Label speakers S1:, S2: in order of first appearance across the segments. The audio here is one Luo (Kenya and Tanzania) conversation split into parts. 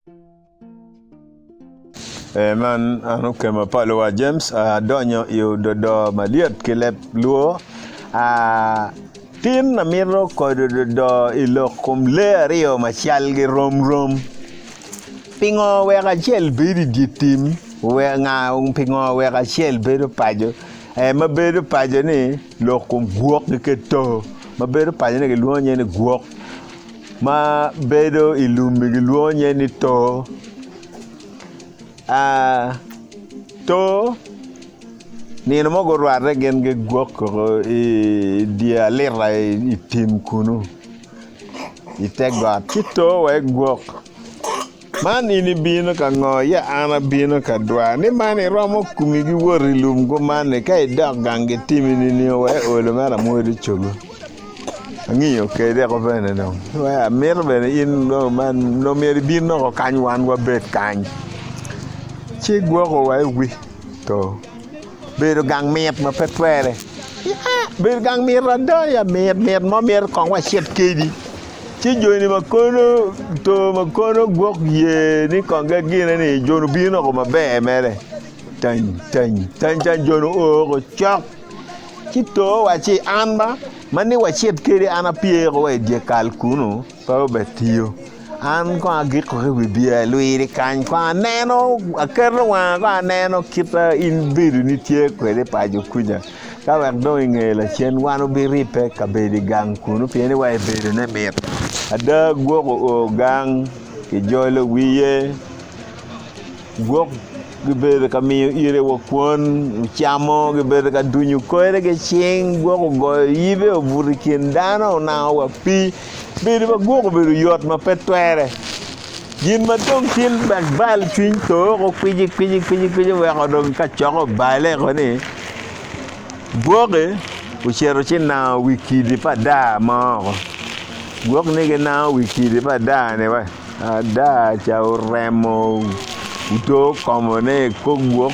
S1: Man anu kema palo wa James donyo yu dodo maliet kilep luo tin na miro ko dodo ilo kumle rio machal gi rom pingo wega chel bidi ditim we nga pingo wega chel bedo pajo ma bedo pajo ni lo kum Gwok ke to ma bedo pajo ni luo nye ni Gwok ma bedo ilumi gi luo nye ni to to nino mogo rware gen ge Gwok dia lera itim kunu itegot kito we Gwok man ini bino ka ngoya ana bino ka dwa ni mani romo kumi gi wori lum go mani kai dog gange timi ni we olo mara modi chogo angiyo ke de ko bene no we mer bene in no man no mer bino ko kany wan wa bet kany chi Gwok wa wi to bedo gang met ma petwere bedo gang met rada ya met mo mer kong wa chet kedi chi joni makono to makono Gwok ye ni konga gine ni jono bino ko mabe mere tan jono o ko chok chi to wa chi anba mani wa chet kedi ana pie ko we die kalkuno pa betio an ko agi ko wi bia luiri kan ko neno akerlo wa ko neno kita in bidu ni tie ko de paju kuja ka wa do ngela chen wanu bi ripe ka be di gang kunu pieni wa bedu ne mer ada Gwok o gang ke jolo wiye Gwok gibe ka mi ire wo kwon chamo gibe ka dunyu ko ere ke ching Gwok go yibe o burikin dano na wa pi bidi ba Gwok bidu yot ma petwere yin ma dong tin bak bal twin to ko kwiji we ko dong ka choko bale ko ni Gwok o chero china wiki di pa da mo Gwok ni ke na wiki di pa da ne wa da cha remo uto komo ne ko Gwok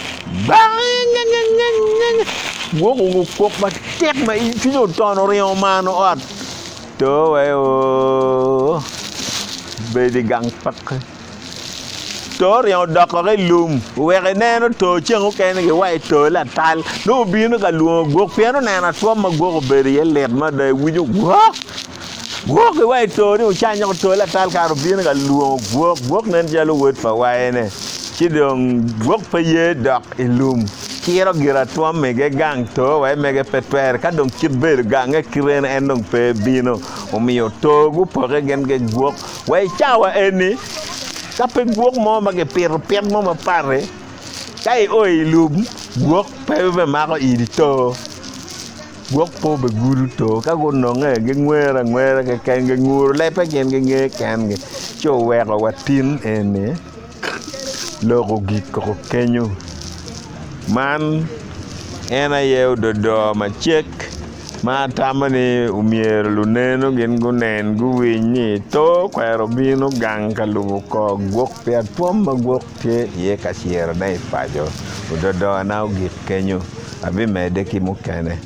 S1: Gwok ko ma tek ma i fino tono rio mano ot to we o be di gang pak to rio doko ke lum we ke neno to chengo ke ne ke wa to la tal no bino ka luo Gwok piano na to ma Gwok be ye let ma de wuju Gwok wa to ni uchanya ko to la tal ka ro bino ka luo Gwok nen jalo wot fa wa ene chidong Gwok pa ye dok ilum kiro gira to mege gang to we mege petwer ka dong kibber gang e kiren endong pe bino o mio to gu pore gen ge Gwok we chawa eni ka pe Gwok mo mage per mo ma pare kai o ilum Gwok pe be ma ko idi to Gwok po be guru to ka go no nge ge ngwera ke ken ge nguru le pe gen ge nge ken ge cho we ko watin ene logo gik ko kenyo man ena ye Ododo ma chek ma tamani umier luneno gen gunen guwinyi to kwero bino gang kalugo ko Gwok pe twom ma Gwok pe ye kasier dai pajo Ododo na gik kenyo abi mede ki mukene